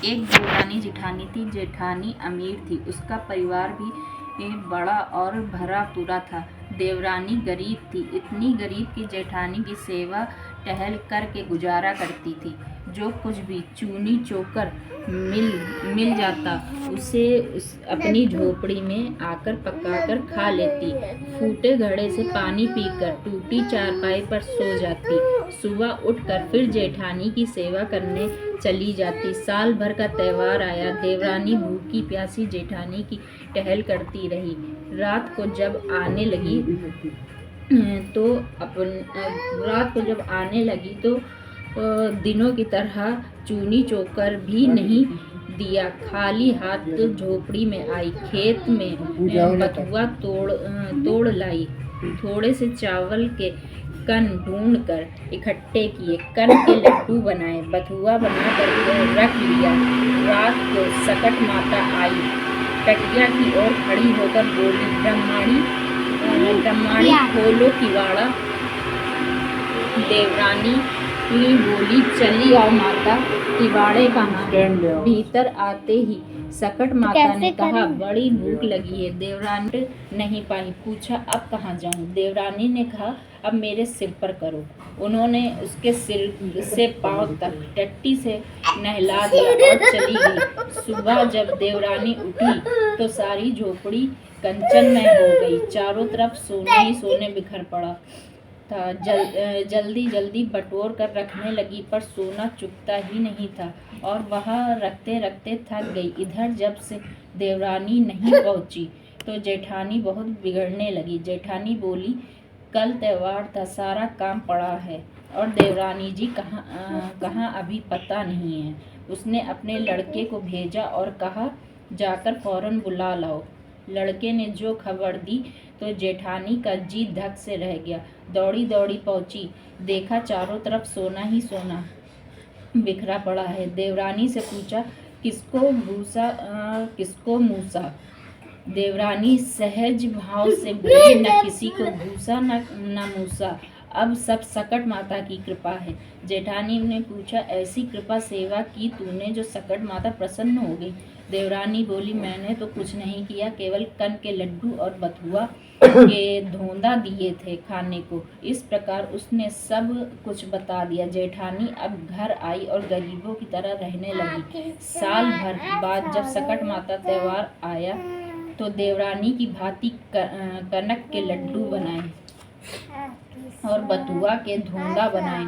एक देवरानी जेठानी थी। जेठानी अमीर थी, उसका परिवार भी बड़ा और भरा पूरा था। देवरानी गरीब थी, इतनी गरीब कि जेठानी की सेवा टहल करके गुजारा करती थी। जो कुछ भी चूनी चोकर मिल जाता उसे अपनी झोपड़ी में आकर पकाकर खा लेती। फूटे घड़े से पानी पीकर टूटी चारपाई पर सो जाती। सुबह उठकर फिर जेठानी की सेवा करने चली जाती। साल भर का त्योहार आया, देवरानी भूखी प्यासी जेठानी की टहल करती रही। रात को जब आने लगी तो दिनों की तरह चूनी चोकर भी नहीं दिया। खाली हाथ झोपड़ी में आई। खेत में बथुआ तोड़ लाई। थोड़े से चावल के कन ढूंढकर इकट्ठे किए, कन के लड्डू बनाए, बथुआ बना कर रख लिया। रात को सकट माता आई, टटिया की ओर खड़ी होकर बोली, ब्रह्माणी खोलो किवाड़ा। देवरानी बोली, चली आओ माता, किवाड़े कहाँ? भीतर आते ही सकट माता ने कहा, बड़ी भूख लगी है। देवरानी नहीं पाई, पूछा अब कहाँ जाऊं? देवरानी ने कहा, अब मेरे सिर पर करो। उन्होंने उसके सिर से पांव तक टट्टी से नहला दिया और चली गई। सुबह जब देवरानी उठी तो सारी झोपड़ी कंचनमय हो गई। चारों तरफ सोने ही सोने बिखर पड़ा था। जल्दी जल्दी बटोर कर रखने लगी, पर सोना चुकता ही नहीं था और वहाँ रखते रखते थक गई। इधर जब से देवरानी नहीं पहुँची तो जेठानी बहुत बिगड़ने लगी। जेठानी बोली, कल त्योहार था, सारा काम पड़ा है और देवरानी जी कहाँ अभी पता नहीं है। उसने अपने लड़के को भेजा और कहा, जाकर फौरन बुला लाओ। लड़के ने जो खबर दी तो जेठानी का जी धक से रह गया। दौड़ी दौड़ी पहुंची, देखा चारों तरफ सोना ही सोना बिखरा पड़ा है। देवरानी से पूछा, किसको मूसा? देवरानी सहज भाव से बोली, न किसी को भूसा न मूसा, अब सब सकट माता की कृपा है। जेठानी ने पूछा, ऐसी कृपा सेवा की तूने जो सकट माता प्रसन्न हो गई? देवरानी बोली, मैंने तो कुछ नहीं किया, केवल कन के लड्डू और बथुआ के धोंदा दिए थे खाने को। इस प्रकार उसने सब कुछ बता दिया। जेठानी अब घर आई और गरीबों की तरह रहने लगी। साल भर बाद जब सकट माता त्योहार आया तो देवरानी की भांति कनक के लड्डू बनाए और बथुआ के धोंदा बनाए,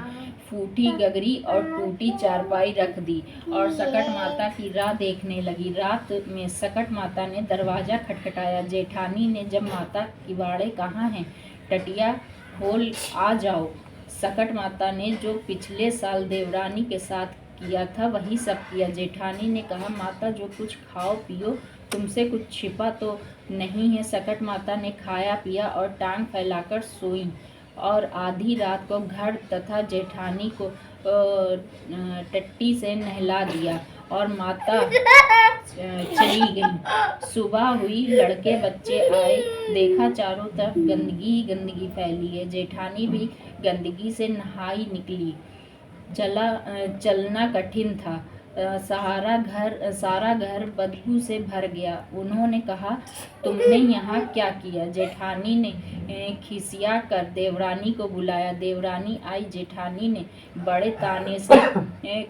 फूटी गगरी और टूटी चारपाई रख दी और सकट माता की राह देखने लगी। रात में सकट माता ने दरवाजा खटखटाया। जेठानी ने जब माता, किवाड़े कहाँ हैं? टटिया खोल आ जाओ। सकट माता ने जो पिछले साल देवरानी के साथ किया था वही सब किया। जेठानी ने कहा, माता जो कुछ खाओ पियो, तुमसे कुछ छिपा तो नहीं है? सकट माता ने खाया पिया और टांग फैलाकर सोई और आधी रात को घर तथा जेठानी को टट्टी से नहला दिया और माता चली गई। सुबह हुई, लड़के बच्चे आए, देखा चारों तरफ गंदगी ही गंदगी फैली है। जेठानी भी गंदगी से नहाई निकली। चलना कठिन था। सारा घर बदबू से भर गया। उन्होंने कहा, तुमने यहाँ क्या किया? जेठानी ने खिसिया कर देवरानी को बुलाया। देवरानी आई। जेठानी ने बड़े ताने से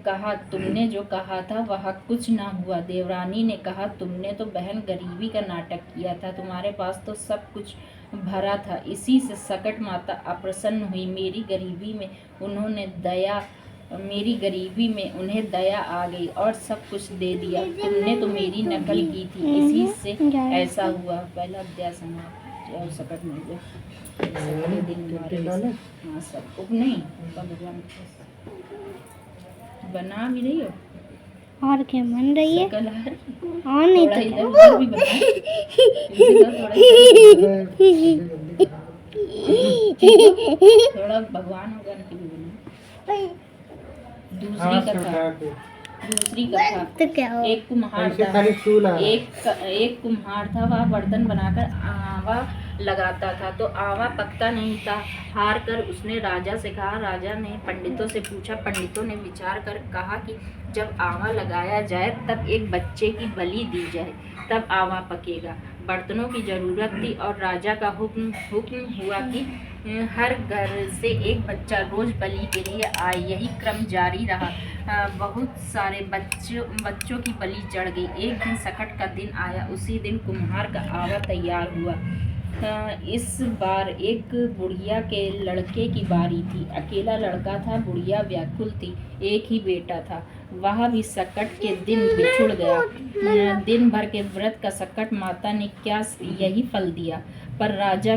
कहा, तुमने जो कहा था वह कुछ ना हुआ। देवरानी ने कहा, तुमने तो बहन गरीबी का नाटक किया था, तुम्हारे पास तो सब कुछ भरा था, इसी से सकट माता अप्रसन्न हुई। मेरी गरीबी में उन्हें दया आ गई और सब कुछ दे दिया। तुमने तो मेरी नकल की थी, इसी से ऐसा हुआ। पहला अध्याय समाप्त। और सकट मिल गया सब नहीं भगवान बना भी रही हो और क्या बन रही है? और नहीं तो इधर भी बना थोड़ा भगवान की भी बना। दूसरी कथा तो क्या हो? एक कुम्हार था। वह बर्तन बनाकर लगाता था तो आवा पकता नहीं था। हार कर उसने राजा से कहा। राजा ने पंडितों से पूछा। पंडितों ने विचार कर कहा कि जब आवा लगाया जाए तब एक बच्चे की बलि दी जाए, तब आवा पकेगा। बर्तनों की ज़रूरत थी और राजा का हुक्म हुआ कि हर घर से एक बच्चा रोज़ बलि के लिए आए। यही क्रम जारी रहा। बहुत सारे बच्चों की बलि चढ़ गई। एक दिन सकट का दिन आया। उसी दिन कुम्हार का आवा तैयार हुआ। इस बार एक बुढ़िया के लड़के की बारी थी। अकेला लड़का था, बुढ़िया व्याकुल थी। एक ही बेटा था, वह भी सकट के दिन बिछुड़ गया। दिन भर के व्रत का सकट माता ने क्या यही फल दिया, पर राजा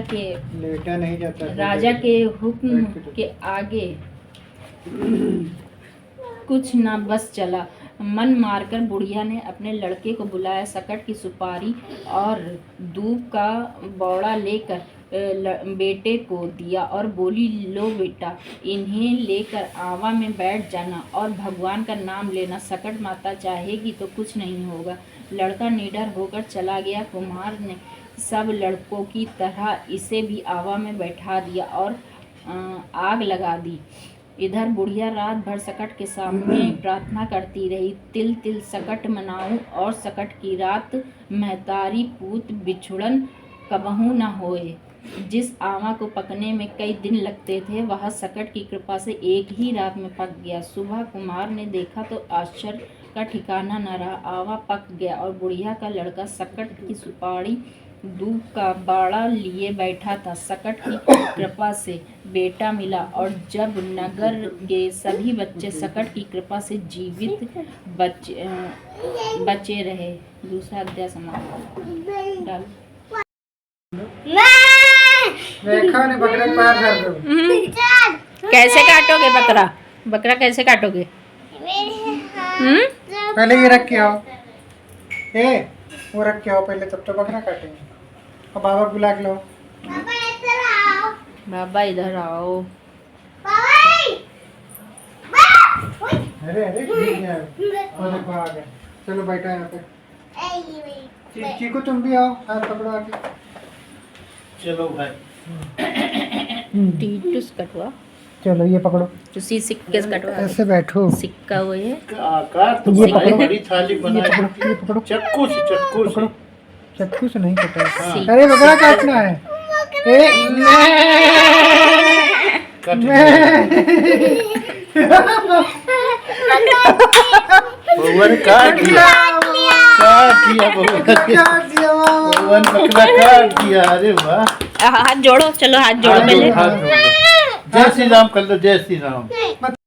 के हुक्म के आगे कुछ न बस चला। मन मारकर बुढ़िया ने अपने लड़के को बुलाया। सकट की सुपारी और दूब का बौड़ा लेकर बेटे को दिया और बोली, लो बेटा, इन्हें लेकर आवा में बैठ जाना और भगवान का नाम लेना। सकट माता चाहेगी तो कुछ नहीं होगा। लड़का निडर होकर चला गया। कुम्हार ने सब लड़कों की तरह इसे भी आवा में बैठा दिया और आग लगा दी। इधर बुढ़िया रात भर सकट के सामने प्रार्थना करती रही, तिल तिल सकट मनाऊं और सकट की रात महतारी पूत बिछुड़न कबहू न होए। जिस आवा को पकने में कई दिन लगते थे, वह सकट की कृपा से एक ही रात में पक गया। सुबह कुम्हार ने देखा तो आश्चर्य का ठिकाना न रहा। आवा पक गया और बुढ़िया का लड़का सकट की सुपारी दूब का बाड़ा लिए बैठा था। सकट की कृपा से बेटा मिला और जब नगर के सभी बच्चे सकट की कृपा से जीवित बचे रहे। दूसरा अध्याय समाप्त। कैसे काटोगे बकरा? बकरा कैसे काटोगे? पहले ये रख के आओ, वो रख के आओ पहले, तब तो बकरा काटेंगे। और बाबा बुला के लो। बाबा इधर आओ। अरे अरे ठीक है, और देखो आ गए। चलो बैठो यहाँ पे। चीकू तुम भी आओ, हाथ पकड़ो आके। चलो भाई, टीटूस कटवा। चलो ये पकड़ो, तुसी सिक्के से कटवा। ऐसे बैठो। सिक्का वो है। आकार तो ये बड़ा पकड़ो। बड़ी थाली बना ये पकड़ो। चक्कू से चक्कू से नहीं कटा। हाँ। अरे बकरा काटना है। कट गया। भगवान काट दिया भगवान बकरा काट दिया। अरे वाह, हाथ जोड़ो, चलो हाथ जोड़ो पहले। हाथ जोड़ो। जय श्री राम कर लो, जय श्री राम।